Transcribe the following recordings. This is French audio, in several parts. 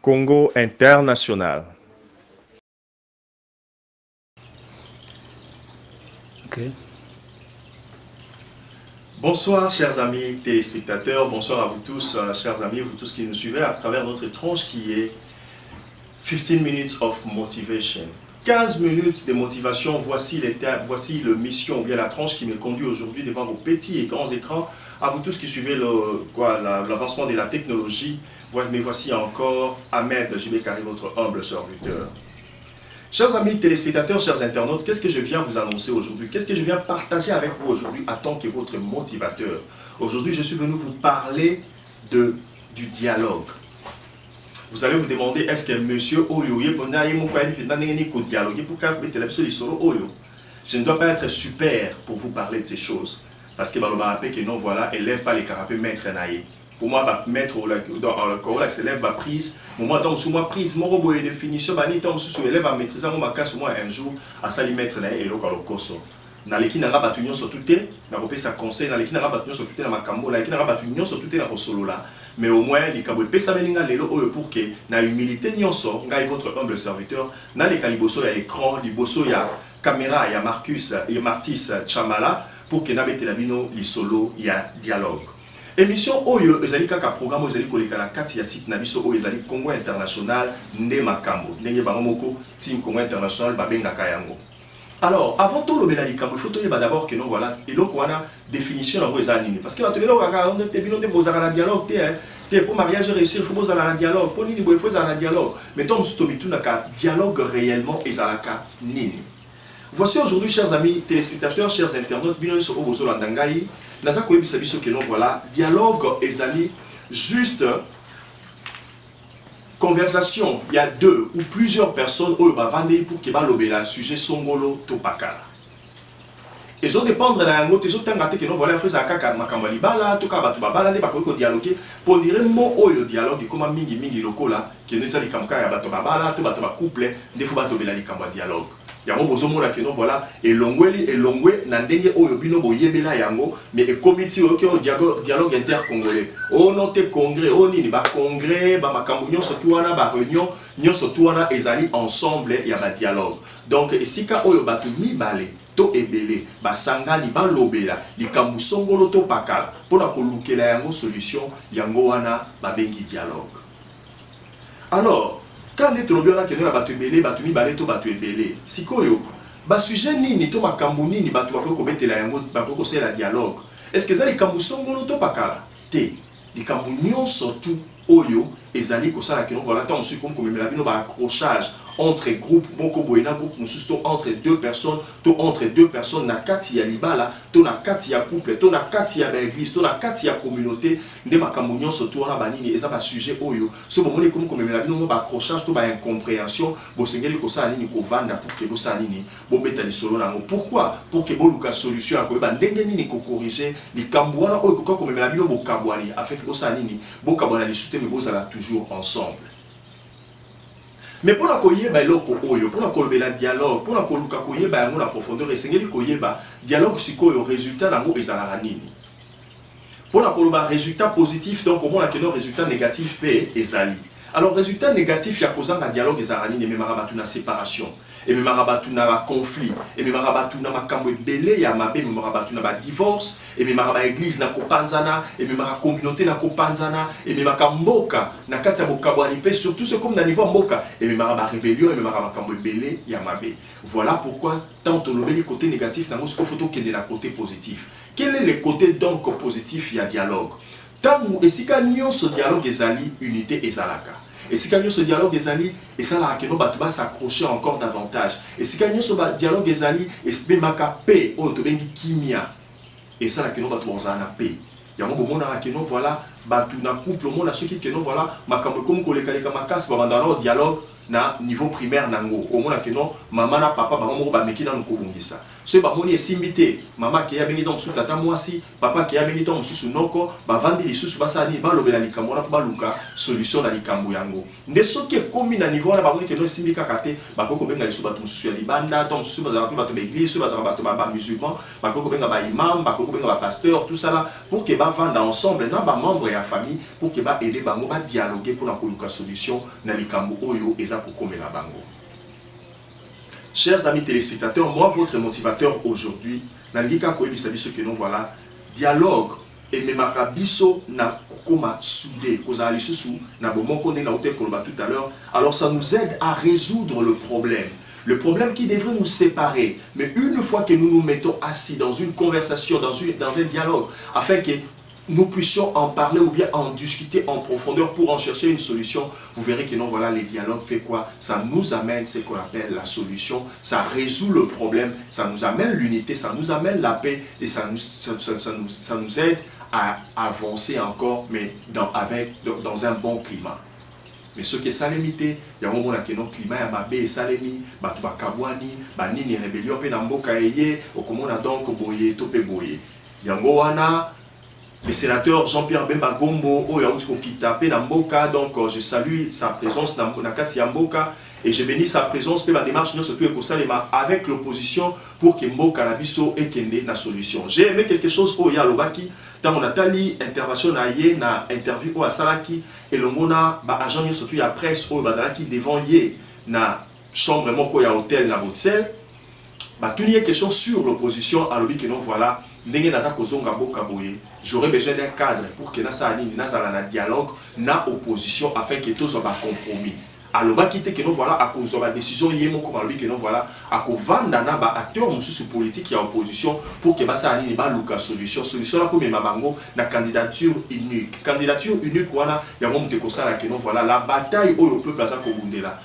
Congo International. Okay. Bonsoir chers amis téléspectateurs, bonsoir à vous tous, chers amis, vous tous qui nous suivez à travers notre tranche qui est 15 minutes of motivation. 15 minutes de motivation, voici le mission ou bien la tranche qui me conduit aujourd'hui devant vos petits et grands écrans. À vous tous qui suivez l'avancement de la technologie, mais voici encore Ahmed Jibekari, votre humble serviteur. Chers amis téléspectateurs, chers internautes, qu'est-ce que je viens vous annoncer aujourd'hui? Qu'est-ce que je viens partager avec vous aujourd'hui en tant que votre motivateur? Aujourd'hui, je suis venu vous parler du dialogue. Vous allez vous demander, est-ce que monsieur Oyo, je ne dois pas être super pour vous parler de ces choses. Parce que que non, voilà, élève pas les carapés maître naïe. Pour moi, mettre dans le corps, c'est élève ma prise. Pour moi, donc, sous ma prise, mon robot est définition, sous élève à maîtriser mon cas, moi un jour, à sali mettre naïe et le coso. Dans les qui n'a pas battu sur tout n'a pas sa conseil, dans les qui n'a pas battu sur tout dans ma cambo, dans les qui n'a pas battu sur tout dans solo là. Mais au moins, les cabos pesa meninga lelo pour que na humilité nyonso, ngai votre humble serviteur, na les caliboso ya écran, liboso ya caméra, ya Marcus, ya Martis Chamala, pour que na bete la bino li solo ya dialogue. Émission Oyo, ezali kaka programme ezali koleka na kati ya site na biso Oyo ezali Congo International nde makambo. Ndenge bango moko team Congo International babengaka yango. Alors, avant tout le mélanicambo, il faut d'abord que nous voilà, et donc on a définition en nini. Parce que on a un dialogue, pour mariage réussir, il faut poser un dialogue, pour nini, il faut un dialogue. Mais tant que tout dialogue réellement et zalaka nini. Voici aujourd'hui, chers amis téléspectateurs, chers internautes, bien sûr, au Bozo Landangaï, Naza Kouebi Sabiso que nous voilà, dialogue et zali juste. Conversation, il y a deux ou plusieurs personnes qui vont vendre pour qu'ils aient le sujet songolo topakala. Ils ont dépendre d'un autre, ils ont tenté que nous voilà faire ça kaka makambali bala, tout cas batu babala, ne pas qu'on dialoguer pour dire mot oyo dialogue comme mingi lokola, que nous allons comme ça batu babala, tout batu couple, des fois batu belali kamba dialogue. Yango bozomona que non voilà elongwe na ndenge oyo bino boyebela yango mais e comité oyo dialogue intercongolais o note congrès o nini ba congrès ba makambo nyonso tuwana ba réunion nyonso tuwana ezali ensemble ya ba dialogue donc esika oyo batu mibale to ebele ba sangani ba lobela likambu songolo to pakala pona kolukela yango solution yango wana ba bengi dialogue. Alors quand les trobiona que nous la batu belé, batu mi balé to batu ebelé. Sikoyo, ba sujet nini to makambu nini batu bakoko betela yango bakoko c'est la dialogue. Est-ce que ça les kambu songolo to pakala? Te, les kambu nyonso tout oyo ezali ko sala que nous voilà tant comme la bino ba accrochage entre groupes moko boyena groupe mususu entre deux personnes na kati ya libala to na kati ya couple to na kati ya église to na kati ya communauté nde makambo nyonso to wana banini eza ba sujet oyo so bomoni comme la bino ba accrochage to ba incompréhension bo sengeli ko sala nini ko vanda pour que bo sala nini bo beta li solo nango. Pourquoi? Pour que bo luka solution ko ba ndenge nini ko corriger likambo wana oyo ko comme la bino bo kabwani afin que bo sala nini bo kabwana li système bo sala toujours ensemble. Mais pour la koyeba eloko oyo, pour la kolobela dialogue, pour la koluka koyeba yango na profondeur esengeli koyeba dialogue sikoyo résultat nango ezalaka nini. Pour la koloba résultat positif donc au moins la no résultat négatif pe ezali. Alors résultat négatif ya kozanga dialogue ezalaka nini mais marabatu na séparation. Et même marabatu na conflit, et même marabatu na makambo ebele ya mabe, même marabatu na ba divorce, et même maraba église na kopanzana, et même maraba communauté na kopanzana, et même makamboka na kati ya bokabwani pe surtout ce comme na niveau mboka, et même maraba rébellion, et même maraba makambo ebele ya mabe. Voilà pourquoi tant on le côté négatif na mosko photo qu'il est la côté positif. Quel est le côté donc positif ya dialogue? Tant ou esika nyonso dialogue ezali unité ezalaka. Et si quand ce dialogue est allé, et ça là, va s'accrocher encore davantage. Et si quand ce dialogue est allé, et ce maka paix, oh, tu bengi kimia. Et ça là, que nous va tout en paix. Il y a un moment là, que nous voilà, batu na couple, le monde a ceux qui que nous voilà, makambo comme koleka leka makas, ba mandana dialogue na niveau primaire nango. Au moment là que nous, maman na papa, ba maman ba meki na nous kovungisa. Ce bamoni esimbité maman qui a bengi ton sous tata mwasi papa qui a bengi ton sous noko ba vandi li sous basani ba lobela likambo na ba luka solution na likambo yango nde soki ekomi na niveau na bamoni ke no simbika kate ba koko benga li sous bato sous ya libanda ton sous ba bato l'église ba bato ba musulman ba koko benga ba imam ba koko benga ba pasteur tout ça là pour que ba vanda ensemble na ba membre ya famille pour que ba aider bango ba dialoguer pour na koluka solution na likambo oyo eza kokomela bango. Chers amis téléspectateurs, moi, votre motivateur aujourd'hui, Nangika Koebi Sabiso que nous voilà, dialogue et même Biso na Kokoma soudé, Koza Alisusu, na Bomon Kone na Hotel Koloba tout à l'heure, alors ça nous aide à résoudre le problème. Le problème qui devrait nous séparer, mais une fois que nous nous mettons assis dans une conversation, dans un dialogue, afin que nous puissions en parler ou bien en discuter en profondeur pour en chercher une solution, vous verrez que non, voilà, les dialogues fait quoi? Ça nous amène ce qu'on appelle la solution, ça résout le problème, ça nous amène l'unité, ça nous amène la paix et ça nous aide à avancer encore, mais dans un bon climat. Mais ce qui est salémité, il y a un moment où notre climat est mabé et salémi, batu bakabwani, banini rébellion pe namboka eye, okomona donc boye tope boye. Yango wana le sénateur Jean-Pierre Bemba Gombo, donc je salue sa présence dans Nakati Yamboka et je bénis sa présence pour la démarche avec l'opposition pour que Mboka Nabiso ait la solution. J'ai aimé quelque chose au Yalobaki, dans mon atali intervention na interview au Salaki et le mona agent surtout la presse au Bazalaki devant yé na chambre moko ya hôtel na Bruxelles. Tout y a question sur l'opposition à l'objet que nous voilà. J'aurais besoin d'un cadre pour que nous ayons un dialogue, na opposition, afin que tous soient compromis. Alors, que nous voilà à cause de la décision, que nous voilà à cause de acteurs politiques qui sont en opposition pour que nous ayons une solution. Solution pour la candidature unique. Candidature unique, il y a que nous voilà la bataille où le peuple a la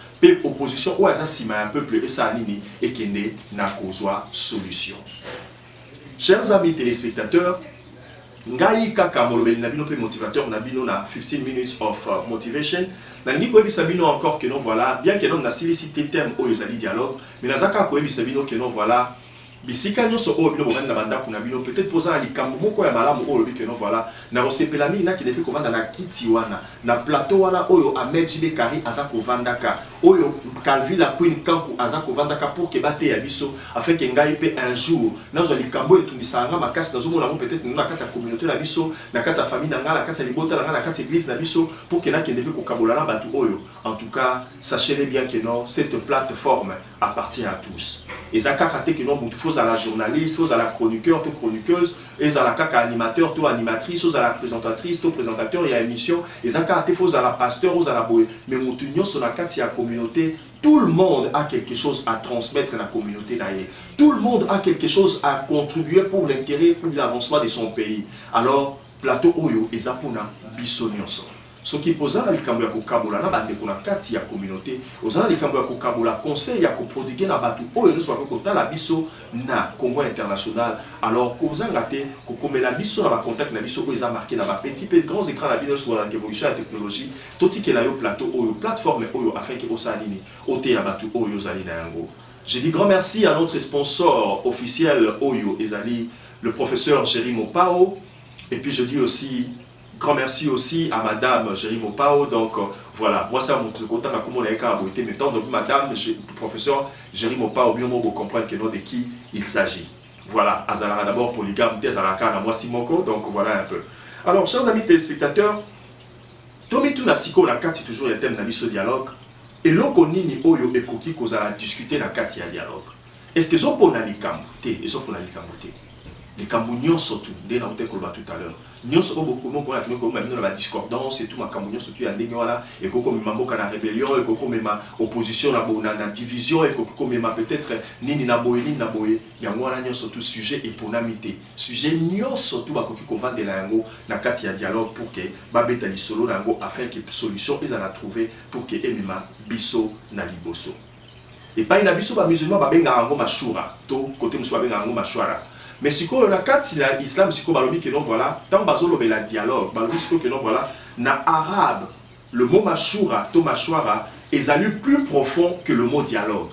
opposition où il y a un peuple et qui n'a pas solution. Chers amis téléspectateurs, ngai kaka molobeli na bino pe motivateur na bino na 15 minutes of motivation. Nangi ko ebisa bino encore que non voilà, bien que non na silicité thème o yozali dialogue, mais nazaka ko ebisa bino que non voilà. Bisika nyonso o bino bovanda banda kuna bino peut-être posa likambo moko ya malamu o lobi que non voilà. Na rosepela mi na ki depuis kovanda na kiti wana, na plateau wana oyo Ahmed Jibe Kari aza kovandaka, oyo Calvila Queen Kanku aza kovandaka pour que bate ya biso afin que ngai pe un jour nazo likambo etundisa nga makasi nazo mona peut-être na kati ya communauté na biso, na kati ya famille na nga, na kati ya libota na nga, na kati ya église na biso pour que na ki depuis kokabola na batu oyo. En tout cas, sachez bien que non, cette plateforme appartient à tous. Et ça kaka que non, il faut à la journaliste, faut à la chroniqueur, tout chroniqueuse, et à la kaka animateur, tout animatrice, faut à la présentatrice, tout présentateur, il y a émission, et ça kaka faut à la pasteur, faut à la boue. Mais mon sur la carte, il y a communauté, tout le monde a quelque chose à transmettre à la communauté d'ailleurs. Tout le monde a quelque chose à contribuer pour l'intérêt, pour l'avancement de son pays. Alors, plateau Oyo et Zapuna, Bissonioso. Ce qui pose à likambo ya kokabola na bande ko na kati ya communauté ozana likambo ya kokabola conseil ya koprodiguer na batu oyo nous ko kotala biso na Congo international alors ko zanga te ko komela biso na ba contact na biso oyo za marqué na ba petit peu grands écrans na biso sur la révolution de la technologie toti ke la yo plateau oyo plateforme oyo afin que osalini ote ya batu oyo zali na yango. Je dis grand merci à notre sponsor officiel oyo ezali le professeur Jerry Mopao et puis je dis aussi grand merci aussi à Madame Jerry Mopao. Donc voilà, moi ça mon content à comment on a été maintenant. Donc Madame professeur Jerry Mopao, bien vous comprendre que non de qui il s'agit. Voilà, Azara d'abord polygame, Azaraka, moi Simonko. Donc voilà un peu. Alors chers amis téléspectateurs, Tomi Tunasiko la carte c'est toujours le thème de ce dialogue. Et l'oko nini oyo ekoki kozala discuter na carte ya dialogue. Est-ce que sont pour nalikambote, ils sont pour nalikambote. Les Camerounais surtout, dès la tout à l'heure. Nous sommes beaucoup de la discordance et tout, ma Camerounais surtout à Ningala, et Coco Mambo la rébellion, et Coco Mema opposition, la division, et Coco Mema peut-être Nini Naboye, Nini Naboye, mais moi là, nous surtout sujet et pour n'amité. Sujet, nous surtout à Coco Van de la Yango, na Katia dialogue pour que Babeta li solo Nango, afin que solution ils en trouvé pour que Emema Bisso Naliboso. Et pas une abisso, musulman, Babenga Ango Mashura, to côté Moussa Babenga Ango Mashura. Mais si on a quatre l'islam, si on que non voilà, tant bazolo la dialogue, bazolo que non voilà, na arabe, le mot mashura, to mashwara, est plus profond que le mot dialogue.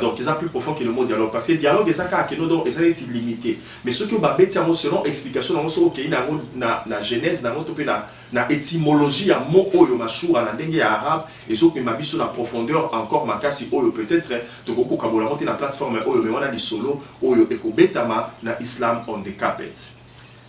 Donc, ils sont plus profond que le mot dialogue. Parce que le dialogue, c'est limité. Mais ce que je selon explication, na genèse, na étymologie, à mot oyo mashura, na dengue arabe, et ce que ma biso na profondeur encore makasi oyo peut-être, to koko kabola monter na plateforme oyo, mais on a des solo oyo eko betama na Islam on the carpet.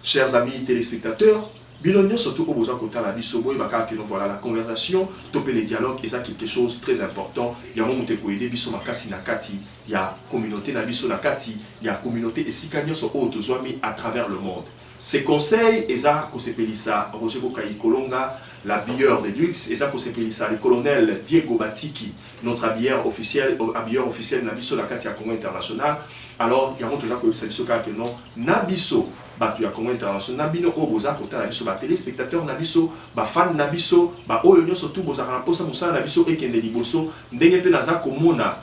Chers amis téléspectateurs, Bilonio surtout au besoin côté la bisobo et que nous voilà la conversation, topé les dialogues et ça quelque chose de très important. Il y a mon monte ko aider biso makasi nakati, il y a communauté na biso nakati, il y a communauté et sikanyo so auto zoami à travers le monde. Ces conseils eza ko sepelisa Roger Bokai Kolonga, l'habilleur de luxe, eza ko sepelisa le colonel Diego Batiki, notre habilleur officiel na biso nakati ya Congo international. Alors il y a mon toujours ko biso ka que non na biso batu ya Congo international nabino o boza kota na biso ba téléspectateurs na biso ba fan na biso ba oyo nyoso tout boza kana posa musala na biso ekende liboso ndenge pe naza komona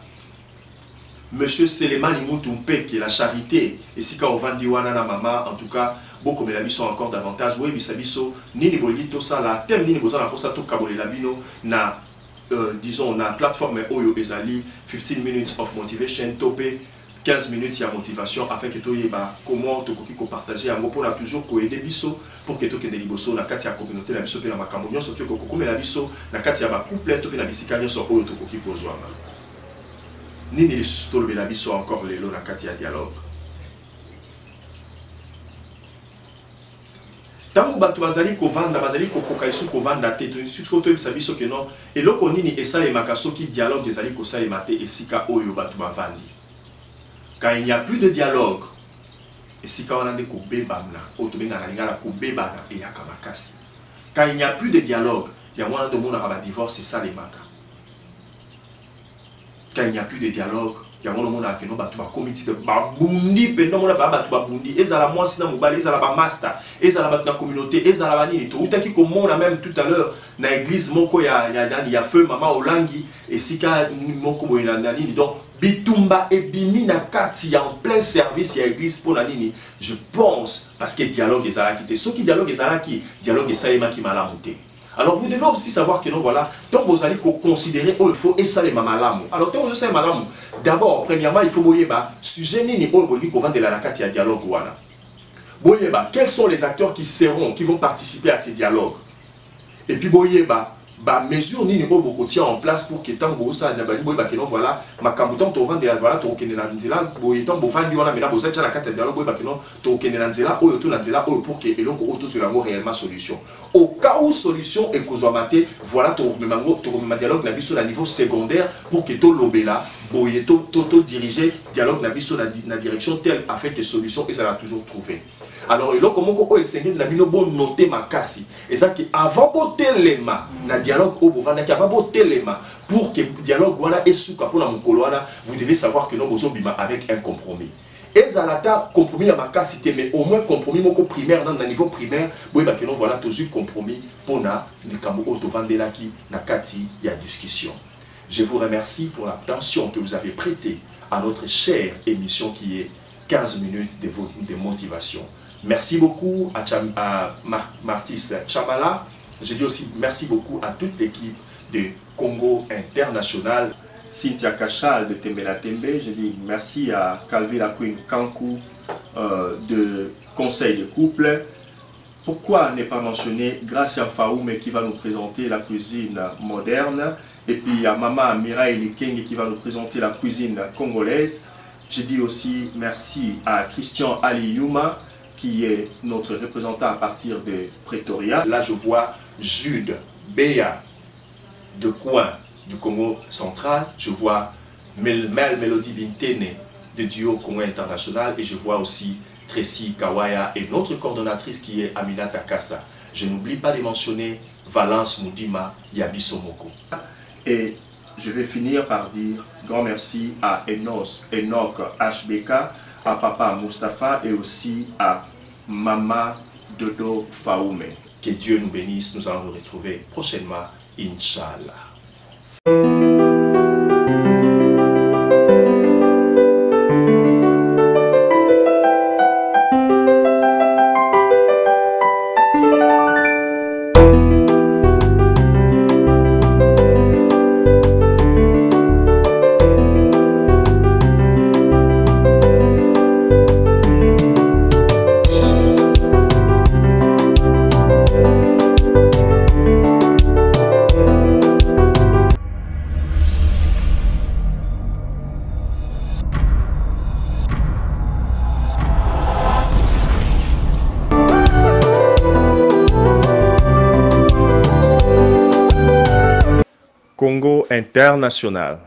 monsieur Selemani Mutumpe qui est la charité et si ka ovandi wana na mama en tout cas beaucoup mais la biso encore davantage oui bisa biso nini bolito ça la thème nini boza na posa to kabole la bino na disons na plateforme oyo ezali 15 minutes of motivation topé 15 minutes de motivation afin que tu aies comment tu peux partager un mot pour toujours aider biso pour que tu aies des liboso na kati ya communauté la biso pe na makambo surtout que kokome la biso na kati ya ba couple to pe na bisika nyoso oyo to koki kozwa nini lisutolo la biso encore lelo na kati ya dialogue tango bato bazali kovanda bazali kokoka isu kovanda te to susko to bisa biso que non eloko nini esale makaso ki dialogue ezali kosala mate esika oyo bato bavandi. Quand il n'y a plus de dialogue, et si quand on a des coupés, quand il n'y a plus de dialogue, il y a moins de monde à divorce, c'est ça les makas. Quand il n'y a plus de dialogue, il y a moins de monde à comité de babundi, pendant mon babundi, et à la moi si dans et à la master, et à la communauté, et à la vanille, tout à qui comme on a même tout à l'heure, dans l'église, il y a feu, maman Olangi, et si quand mon comme il y a donc. Bitumba et Bimi na kati en plein service à l'église pour la nini. Je pense parce que dialogue est à la qui. Ceux qui dialogue est à la qui dialogue est ça qui m'a monté. Alors vous devez aussi savoir que non voilà, tant vous allez considérer il faut essayer malamu. Alors tant vous essayez malamu, d'abord premièrement il faut boyeba sujet nini au boli ko vendre la kati à dialogue wana. Boyeba quels sont les acteurs qui vont participer à ces dialogues. Et puis boyeba ba mesure ni niveau beaucoup tient en place pour que tant que ça n'a pas dit que non voilà ma camuton to vendre voilà to kende na nzela boye tant bo vandi wana mena boza tcha carte dialogue boye que non to kende na nzela oyo to na nzela oyo pour que eloko auto sur la réellement solution au cas où solution et kozwa maté voilà to même dialogue na biso na niveau secondaire pour que to lobela boye to diriger dialogue na biso na direction telle afin que solution et ça va toujours trouver. Alors, il y a comment on essaie de noter ma casse. Et ça qui avant de téléma, na dialogue au bout, avant de téléma, pour que le dialogue voilà et sous capot dans mon coloana, vous devez savoir que nous sommes avec un compromis. Et ça la compromis à ma casse, mais au moins compromis mon primaire dans le niveau primaire, oui bah que nous voilà toujours compromis pour na le camo auto vendela qui na kati il y a discussion. Je vous remercie pour l'attention que vous avez prêtée à notre chère émission qui est 15 minutes de motivation. Merci beaucoup à Martis Chamala. Je dis aussi merci beaucoup à toute l'équipe de Congo International. Cynthia Kachal de Tembela Tembe. Je dis merci à Calvin Queen Kankou de Conseil de couple. Pourquoi ne pas mentionner Gracia Faoume qui va nous présenter la cuisine moderne. Et puis à Mama Mireille Likeng qui va nous présenter la cuisine congolaise. Je dis aussi merci à Christian Ali Yuma qui est notre représentant à partir de Pretoria. Là, je vois Jude Béa de Coin du Congo central. Je vois Mel Melody Bintene de Duo Congo International. Et je vois aussi Tracy Kawaya et notre coordonnatrice qui est Amina Takassa. Je n'oublie pas de mentionner Valence Moudima Yabisomoko. Et je vais finir par dire grand merci à Enoch HBK, à Papa Mustapha et aussi à Mama Dodo Faoume. Que Dieu nous bénisse, nous allons nous retrouver prochainement, Inch'Allah. Congo International.